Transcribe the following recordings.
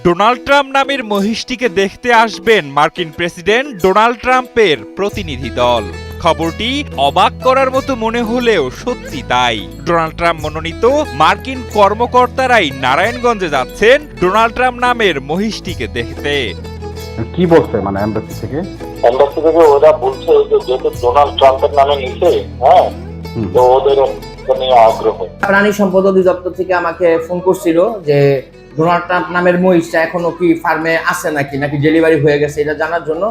Donald Trump নামের মহিষটিকে দেখতে আসবেন মার্কিন প্রেসিডেন্ট ডোনাল্ড ট্রাম্পের প্রতিনিধি দল। খবরটি অবাক করার মতো মনে হলেও সত্যি তাই। ডোনাল্ড ট্রাম্প মনোনীত মার্কিন কর্মকর্তারাই নারায়ণগঞ্জে যাচ্ছেন ডোনাল্ড ট্রাম্প নামের মহিষটিকে দেখতে। কি বলছে মানে এমবাসি থেকে ওরা বলছে যে যেহেতু ডোনাল্ড ট্রাম্পের নামে নিছে, হ্যাঁ, তো ওদের নিয়ে আগ্রহ। প্রাণী সম্পদ অধিদপ্তর থেকে আমাকে ফোন করছিল যে ডোনাল্ড ট্রাম্প নামের মহিষটা এখনো কি ফার্মে আছে নাকি ডেলিভারি হয়ে গেছে এটা জানার জন্য।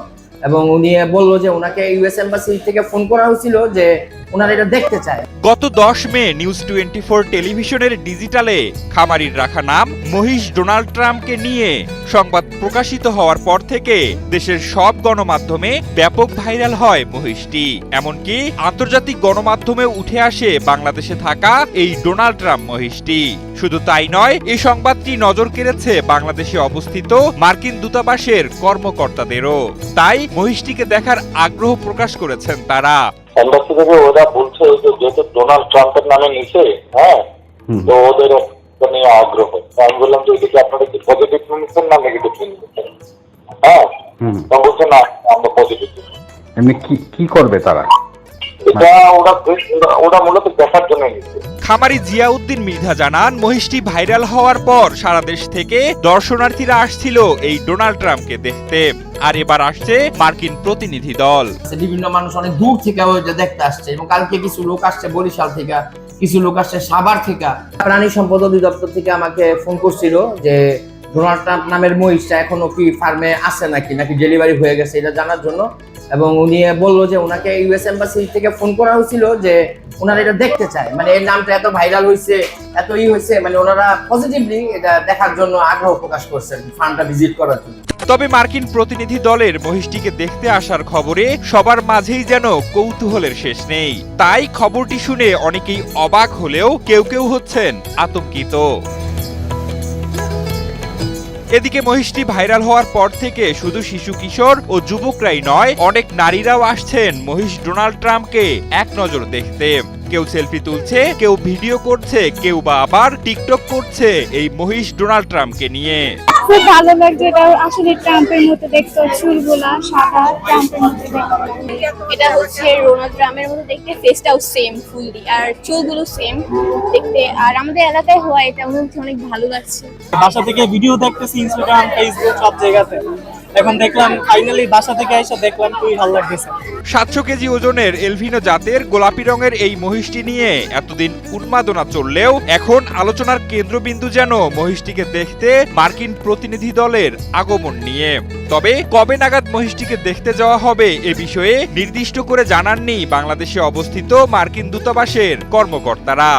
এবং উনি বললো যে ওনাকে ইউএস এম্বাসি থেকে ফোন করা হয়েছিল যে ওনারা এটা দেখতে চায়। গত 10 মে নিউজ 24 টেলিভিশনের ডিজিটালে খামারির রাখা নাম মহিষ ডোনাল্ড ট্রাম্পকে নিয়ে সংবাদ প্রকাশিত হওয়ার পর থেকে দেশের সব গণমাধ্যমে ব্যাপক ভাইরাল হয় মহিষটি। এমনকি আন্তর্জাতিক গণমাধ্যমে উঠে আসে বাংলাদেশে থাকা এই ডোনাল্ড ট্রাম্প মহিষটি। শুধু তাই নয়, এই সংবাদটি নজর কেড়েছে বাংলাদেশে অবস্থিত মার্কিন দূতাবাসের কর্মকর্তাদেরও। তাই মহিষটিকে দেখার আগ্রহ প্রকাশ করেছেন তারা। এম্বাসি থেকে ওরা বলছে যে যেহেতু ডোনাল্ড ট্রাম্পের নামে নিছে, হ্যাঁ, তো ওদের নিয়ে আগ্রহ। আমি বললাম যে এদিকে আপনারা কি পজিটিভ নিচ্ছেন না নেগেটিভ নিচ্ছেন? হ্যাঁ, তো বলছে না আমরা পজিটিভ। এমনি কি করবে তারা? এটা ওরা মূলত দেখার জন্য নিচ্ছে। খামারি জিয়াউদ্দিন মৃধা জানান, মহিষটি ভাইরাল হওয়ার পর সারা দেশ থেকে দর্শনার্থীরা আসছিল এই ডোনাল্ড ট্রাম্পকে দেখতে। আর এবার আসছে মার্কিন প্রতিনিধি দল। বিভিন্ন মানুষ অনেক দূর থেকে ওইটা দেখতে আসছে এবং কালকে কিছু লোক আসছে বরিশাল থেকে, কিছু লোক আসছে সাভার থেকে। প্রাণী সম্পদ অধিদপ্তর থেকে আমাকে ফোন করছিল যে ডোনাল্ড ট্রাম্প নামের মহিষটা এখনো কি ফার্মে আছে নাকি ডেলিভারি হয়ে গেছে এটা জানার জন্য। এবং উনি বললো যে ওনাকে ইউএস এম্বাসি থেকে ফোন করা হয়েছিল যে ওনারা এটা দেখতে চায়, মানে এর নামটা এত ভাইরাল হয়েছে, এত হয়েছে, মানে ওনারা পজিটিভলি এটা দেখার জন্য আগ্রহ প্রকাশ করছেন ফার্মটা ভিজিট করার জন্য। তবে মার্কিন প্রতিনিধি দলের মহিষটিকে দেখতে আসার খবরে সবার মাঝেই যেন কৌতূহলের শেষ নেই। তাই খবরটি শুনে অনেকেই অবাক হলেও কেউ হচ্ছেন আতঙ্কিত। এদিকে মহিষটি ভাইরাল হওয়ার পর থেকে শুধু শিশু কিশোর ও যুবকরাই নয়, অনেক নারীরাও আসছেন মহিষ ডোনাল্ড ট্রাম্পকে এক নজর দেখতে। কেউ সেলফি তুলছে, কেউ ভিডিও করছে, কেউ বা আবার টিকটক করছে এই মহিষ ডোনাল্ড ট্রাম্পকে নিয়ে। খুব ভালো লাগছে, এটা আসলে ট্রাম্পের মতো দেখতে, চুলগুলা সাদা ট্রাম্পের মতো দেখতে। এটা হচ্ছে ডোনাল্ড ট্রাম্পের মতো দেখতে, ফেসটাও সেম ফুললি আর চুলগুলো সেম দেখতে। আর আমাদের এলাকায় হওয়া এটা অনুভূতি অনেক ভালো লাগছে। বাসা থেকে ভিডিও দেখতেছি ইনস্টাগ্রাম, ফেসবুক সব জায়গাতে। এখন দেখলাম ফাইনালি বাসা থেকে এসে দেখলাম, খুবই ভালো লাগতেছে। 700 কেজি ওজনের এলভিনো জাতের গোলাপি রঙের এই মহিষটি নিয়ে এতদিন উন্মাদনা চললেও এখন আলোচনার কেন্দ্রবিন্দু যেন মহিষটিকে দেখতে মার্কিন প্রতিনিধি দলের আগমন নিয়ে। তবে কবে নাগাদ মহিষটিকে দেখতে যাওয়া হবে এ বিষয়ে নির্দিষ্ট করে জানাননি বাংলাদেশে অবস্থিত মার্কিন দূতাবাসের কর্মকর্তারা।